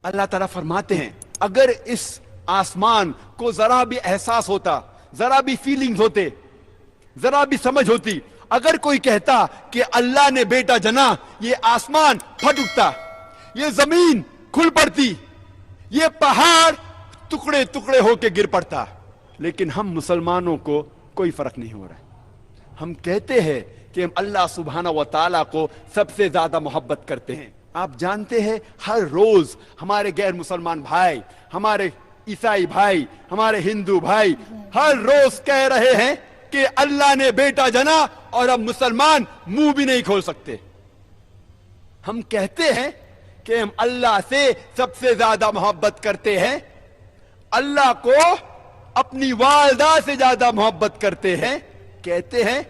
अल्लाह ताला फरमाते हैं, अगर इस आसमान को जरा भी एहसास होता, जरा भी फीलिंग्स होते, जरा भी समझ होती, अगर कोई कहता कि अल्लाह ने बेटा जना, ये आसमान फट उठता, ये जमीन खुल पड़ती, ये पहाड़ टुकड़े टुकड़े होके गिर पड़ता। लेकिन हम मुसलमानों को कोई फर्क नहीं हो रहा है। हम कहते हैं कि हम अल्लाह सुब्हाना व तआला को सबसे ज्यादा मोहब्बत करते हैं। आप जानते हैं, हर रोज हमारे गैर मुसलमान भाई, हमारे ईसाई भाई, हमारे हिंदू भाई हर रोज कह रहे हैं कि अल्लाह ने बेटा जना, और अब मुसलमान मुंह भी नहीं खोल सकते। हम कहते हैं कि हम अल्लाह से सबसे ज्यादा मोहब्बत करते हैं, अल्लाह को अपनी वालदा से ज्यादा मोहब्बत करते हैं, कहते हैं।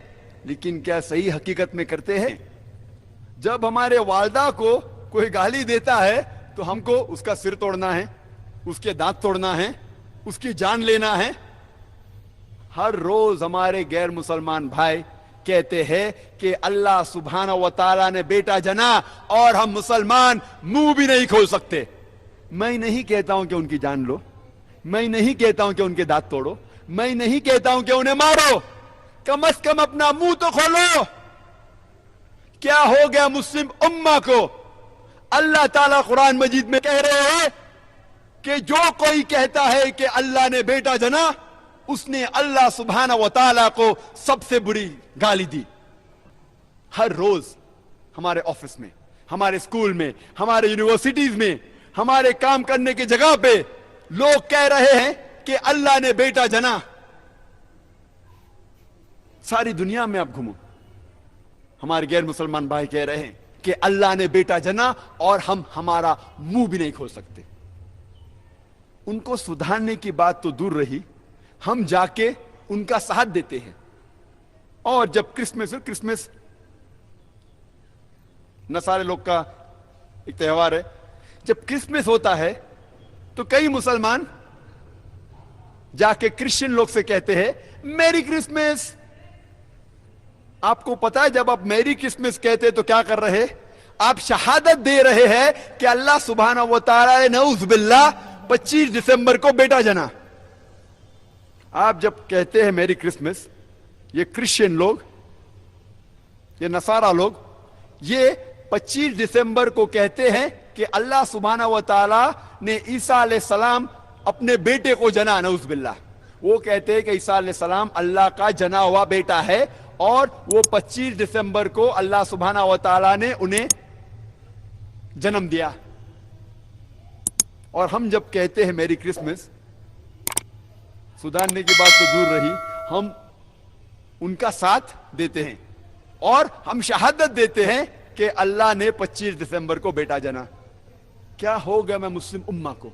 लेकिन क्या सही हकीकत में करते हैं? जब हमारे वालदा को कोई गाली देता है तो हमको उसका सिर तोड़ना है, उसके दांत तोड़ना है, उसकी जान लेना है। हर रोज हमारे गैर मुसलमान भाई कहते हैं कि अल्लाह सुब्हाना व तआला ने बेटा जना, और हम मुसलमान मुंह भी नहीं खोल सकते। मैं नहीं कहता हूं कि उनकी जान लो, मैं नहीं कहता हूं कि उनके दांत तोड़ो, मैं नहीं कहता हूं कि उन्हें मारो, कम से कम अपना मुंह तो खोलो। क्या हो गया मुस्लिम उम्मा को? अल्लाह ताला कुरान मजीद में कह रहे हैं कि जो कोई कहता है कि अल्लाह ने बेटा जना, उसने अल्लाह सुब्हाना व तआला को सबसे बुरी गाली दी। हर रोज हमारे ऑफिस में, हमारे स्कूल में, हमारे यूनिवर्सिटीज में, हमारे काम करने की जगह पे लोग कह रहे हैं कि अल्लाह ने बेटा जना। सारी दुनिया में आप घूमो, हमारे गैर मुसलमान भाई कह रहे हैं कि अल्लाह ने बेटा जना, और हम हमारा मुंह भी नहीं खोल सकते। उनको सुधारने की बात तो दूर रही, हम जाके उनका साथ देते हैं। और जब क्रिसमस नसारे लोग का एक त्योहार है, जब क्रिसमस होता है तो कई मुसलमान जाके क्रिश्चियन लोग से कहते हैं मेरी क्रिसमस। आपको पता है, जब आप मेरी क्रिसमस कहते तो क्या कर रहे? आप शहादत दे रहे हैं कि अल्लाह सुब्हाना व तआला ने नऊज़ बिल्लाह 25 दिसंबर को बेटा जना। आप जब कहते हैं मेरी क्रिसमस, ये क्रिश्चियन लोग, ये नसारा लोग, ये 25 दिसंबर को कहते हैं कि अल्लाह सुब्हाना व तआला ने ईसा अलैहिस्सलाम अपने बेटे को जना, नऊज़ बिल्लाह। वो कहते हैं कि ईसा अलैहिस्सलाम अल्लाह का जना हुआ बेटा है, और वो 25 दिसंबर को अल्लाह सुब्हाना व तआला ने उन्हें जन्म दिया। और हम जब कहते हैं मेरी क्रिसमस, सुधारने की बात तो दूर रही, हम उनका साथ देते हैं और हम शहादत देते हैं कि अल्लाह ने 25 दिसंबर को बेटा जना। क्या हो गया मैं मुस्लिम उम्मा को?